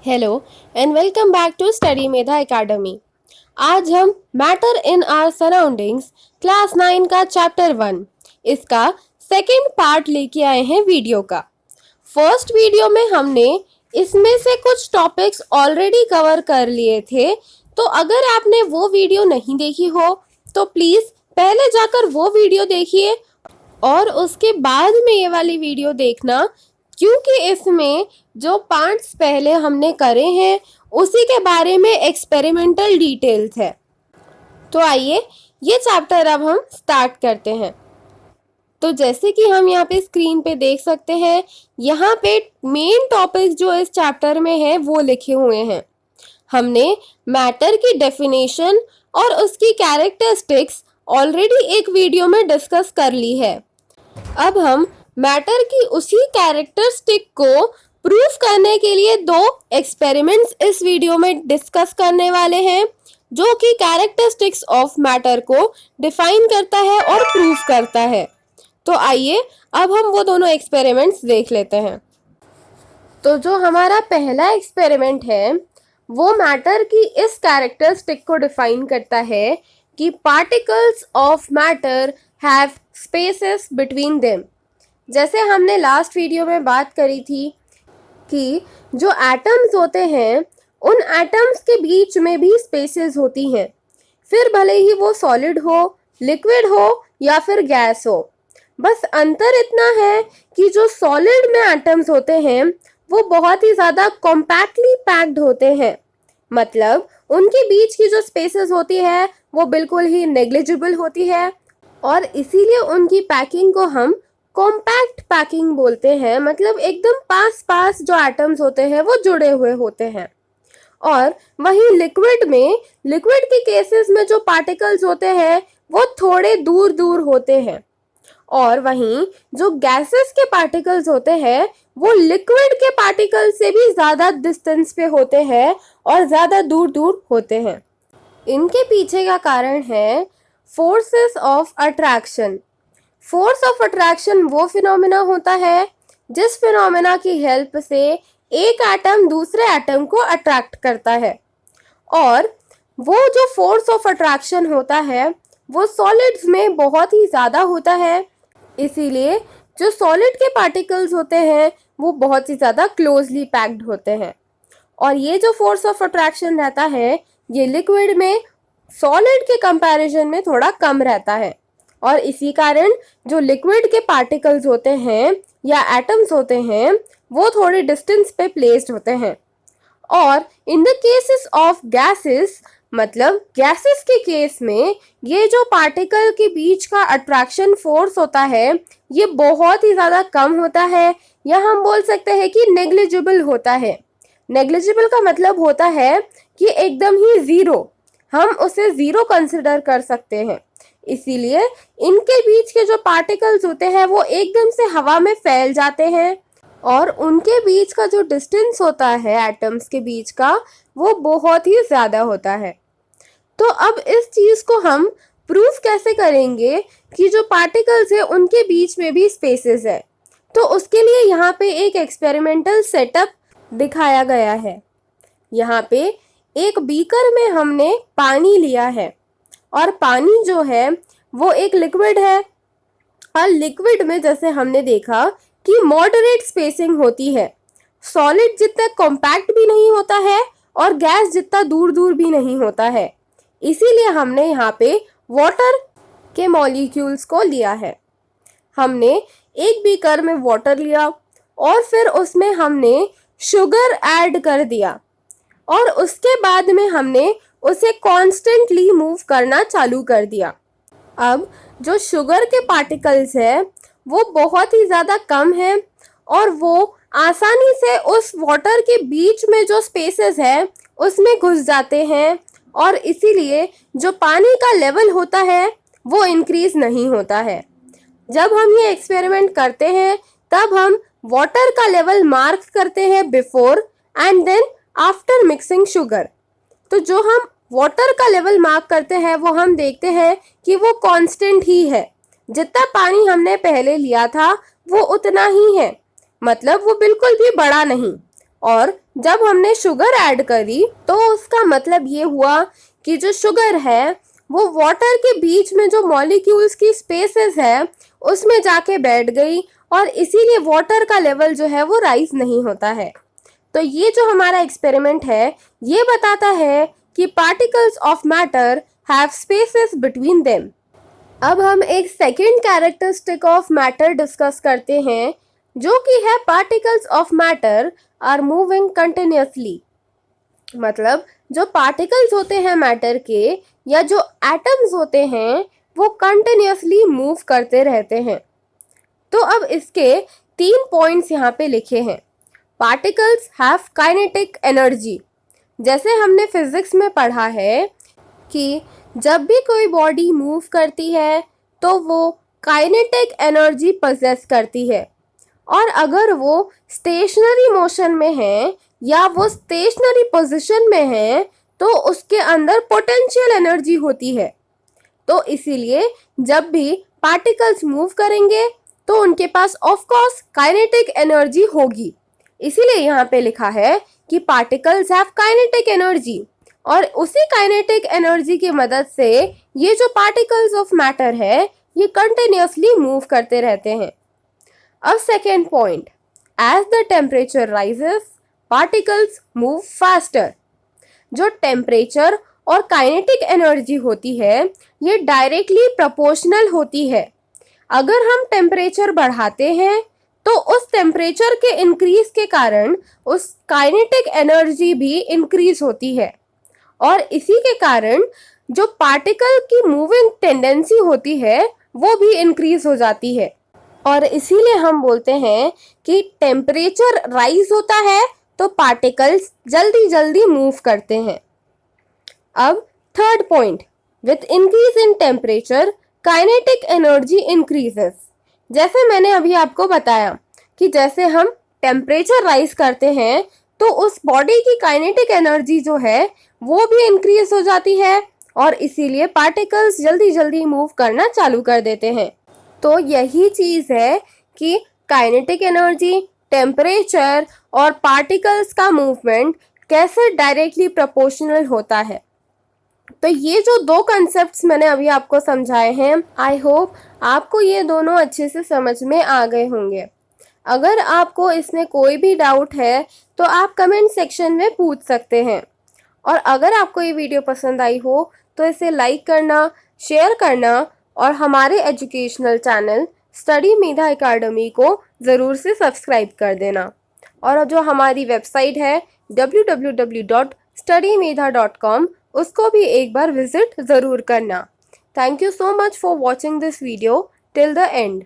Hello and welcome back to study Medha academy. आज हम matter in our surroundings class 9 का chapter 1 इसका second part लेके आए हैं वीडियो का। फर्स्ट वीडियो में हमने इसमें से कुछ टॉपिक्स ऑलरेडी कवर कर लिए थे, तो अगर आपने वो वीडियो नहीं देखी हो तो प्लीज़ पहले जाकर वो वीडियो देखिए और उसके बाद में ये वाली वीडियो देखना, क्योंकि इसमें जो पार्ट्स पहले हमने करे हैं उसी के बारे में एक्सपेरिमेंटल डिटेल्स है। तो आइए ये चैप्टर अब हम स्टार्ट करते हैं। तो जैसे कि हम यहाँ पे स्क्रीन पे देख सकते हैं, यहाँ पे मेन टॉपिक जो इस चैप्टर में है वो लिखे हुए हैं। हमने मैटर की डेफिनेशन और उसकी कैरेक्टरिस्टिक्स ऑलरेडी एक वीडियो में डिस्कस कर ली है। अब हम मैटर की उसी कैरेक्टरिस्टिक को प्रूफ करने के लिए दो एक्सपेरिमेंट्स इस वीडियो में डिस्कस करने वाले हैं, जो कि कैरेक्टरिस्टिक्स ऑफ मैटर को डिफाइन करता है और प्रूफ करता है। तो आइए अब हम वो दोनों एक्सपेरिमेंट्स देख लेते हैं। तो जो हमारा पहला एक्सपेरिमेंट है वो मैटर की इस कैरेक्टरिस्टिक को डिफाइन करता है कि particles of matter have spaces between them. जैसे हमने लास्ट वीडियो में बात करी थी कि जो एटम्स होते हैं उन एटम्स के बीच में भी स्पेसेस होती हैं, फिर भले ही वो सॉलिड हो, लिक्विड हो या फिर गैस हो। बस अंतर इतना है कि जो सॉलिड में एटम्स होते हैं वो बहुत ही ज़्यादा कॉम्पैक्टली पैक्ड होते हैं, मतलब उनके बीच की जो स्पेसेस होती है वो बिल्कुल ही नेग्लिजिबल होती है और इसीलिए उनकी पैकिंग को हम कॉम्पैक्ट पैकिंग बोलते हैं। मतलब एकदम पास पास जो एटम्स होते हैं वो जुड़े हुए होते हैं। और वहीं लिक्विड के केसेस में जो पार्टिकल्स होते हैं वो थोड़े दूर दूर होते हैं, और वहीं जो गैसेस के पार्टिकल्स होते हैं वो लिक्विड के पार्टिकल से भी ज़्यादा डिस्टेंस पे होते हैं और ज़्यादा दूर दूर होते हैं। इनके पीछे का कारण है forces of attraction. Force of attraction वो फिनोमेना होता है जिस फिनोमेना की हेल्प से एक एटम दूसरे एटम को अट्रैक्ट करता है, और वो जो फोर्स ऑफ अट्रैक्शन होता है वो सॉलिड्स में बहुत ही ज़्यादा होता है। इसीलिए जो सॉलिड के पार्टिकल्स होते हैं वो बहुत ही ज़्यादा क्लोजली पैक्ड होते हैं, और ये जो फोर्स ऑफ अट्रैक्शन रहता है ये लिक्विड में सॉलिड के कंपैरिजन में थोड़ा कम रहता है, और इसी कारण जो लिक्विड के पार्टिकल्स होते हैं या एटम्स होते हैं वो थोड़े डिस्टेंस पे प्लेस्ड होते हैं। और in the cases of gases, मतलब गैसेस के केस में ये जो पार्टिकल के बीच का अट्रैक्शन फोर्स होता है ये बहुत ही ज़्यादा कम होता है, या हम बोल सकते हैं कि नेग्लिजिबल होता है। नेग्लिजिबल का मतलब होता है कि एकदम ही ज़ीरो, हम उसे ज़ीरो कंसिडर कर सकते हैं। इसीलिए इनके बीच के जो पार्टिकल्स होते हैं वो एकदम से हवा में फैल जाते हैं, और उनके बीच का जो डिस्टेंस होता है एटम्स के बीच का वो बहुत ही ज़्यादा होता है। तो अब इस चीज़ को हम प्रूफ कैसे करेंगे कि जो पार्टिकल्स है उनके बीच में भी स्पेसेस है। तो उसके लिए यहाँ पे एक एक्सपेरिमेंटल सेटअप दिखाया गया है। यहाँ पे एक बीकर में हमने पानी लिया है, और पानी जो है वो एक लिक्विड है, और लिक्विड में जैसे हमने देखा कि मॉडरेट स्पेसिंग होती है। सॉलिड जितना कॉम्पैक्ट भी नहीं होता है और गैस जितना दूर दूर भी नहीं होता है। इसीलिए हमने यहाँ पे वाटर के मॉलिक्यूल्स को लिया है। हमने एक बीकर में वाटर लिया और फिर उसमें हमने शुगर ऐड कर दिया, और उसके बाद में हमने उसे कॉन्स्टेंटली मूव करना चालू कर दिया। अब जो शुगर के पार्टिकल्स है वो बहुत ही ज़्यादा कम है, और वो आसानी से उस वाटर के बीच में जो स्पेसेस है उसमें घुस जाते हैं, और इसीलिए जो पानी का लेवल होता है वो इंक्रीज नहीं होता है। जब हम ये एक्सपेरिमेंट करते हैं तब हम वाटर का लेवल मार्क करते हैं before and then after mixing sugar. तो जो हम वाटर का लेवल मार्क करते हैं वो हम देखते हैं कि वो कांस्टेंट ही है, जितना पानी हमने पहले लिया था वो उतना ही है, मतलब वो बिल्कुल भी बढ़ा नहीं। और जब हमने शुगर ऐड करी तो उसका मतलब ये हुआ कि जो शुगर है वो वाटर के बीच में जो मॉलिक्यूल्स की स्पेसेस है उसमें जाके बैठ गई और इसीलिए वाटर का लेवल जो है वो राइज नहीं होता है। तो ये जो हमारा एक्सपेरिमेंट है ये बताता है कि particles of matter have spaces between them. अब हम एक second characteristic of matter discuss करते हैं जो कि है particles of matter are moving continuously. मतलब जो पार्टिकल्स होते हैं मैटर के या जो एटम्स होते हैं वो कंटिन्यूसली मूव करते रहते हैं। तो अब इसके 3 पॉइंट्स यहाँ पे लिखे हैं। Particles have kinetic energy. जैसे हमने फिजिक्स में पढ़ा है कि जब भी कोई बॉडी मूव करती है तो वो काइनेटिक एनर्जी पजेस करती है, और अगर वो स्टेशनरी मोशन में है या वो स्टेशनरी पोजीशन में है तो उसके अंदर पोटेंशियल एनर्जी होती है। तो इसीलिए जब भी पार्टिकल्स मूव करेंगे तो उनके पास ऑफ कोर्स काइनेटिक एनर्जी होगी। इसीलिए यहाँ पे लिखा है कि पार्टिकल्स हैव काइनेटिक एनर्जी, और उसी काइनेटिक एनर्जी की मदद से ये जो पार्टिकल्स ऑफ मैटर है ये कंटिन्यूसली मूव करते रहते हैं। अब second point, as the temperature rises particles move faster. जो टेम्परेचर और काइनेटिक एनर्जी होती है ये डायरेक्टली प्रोपोर्शनल होती है। अगर हम टेम्परेचर बढ़ाते हैं तो उस टेम्परेचर के इंक्रीज के कारण उस काइनेटिक एनर्जी भी इंक्रीज होती है, और इसी के कारण जो पार्टिकल की मूविंग टेंडेंसी होती है वो भी इंक्रीज हो जाती है। और इसीलिए हम बोलते हैं कि टेम्परेचर राइज होता है तो पार्टिकल्स जल्दी जल्दी मूव करते हैं। अब third point, with increase in temperature kinetic energy increases. जैसे मैंने अभी आपको बताया कि जैसे हम टेम्परेचर राइज करते हैं तो उस बॉडी की काइनेटिक एनर्जी जो है वो भी इंक्रीज हो जाती है, और इसीलिए पार्टिकल्स जल्दी जल्दी मूव करना चालू कर देते हैं। तो यही चीज़ है कि काइनेटिक एनर्जी, टेम्परेचर और पार्टिकल्स का मूवमेंट कैसे डायरेक्टली प्रोपोर्शनल होता है। तो ये जो 2 कॉन्सेप्ट्स मैंने अभी आपको समझाए हैं, आई होप आपको ये दोनों अच्छे से समझ में आ गए होंगे। अगर आपको इसमें कोई भी डाउट है तो आप कमेंट सेक्शन में पूछ सकते हैं, और अगर आपको ये वीडियो पसंद आई हो तो इसे लाइक करना, शेयर करना और हमारे educational channel study Medha academy को ज़रूर से सब्सक्राइब कर देना। और जो हमारी वेबसाइट है www.studymedha.com उसको भी एक बार विजिट ज़रूर करना। Thank you so much for watching this video till the end.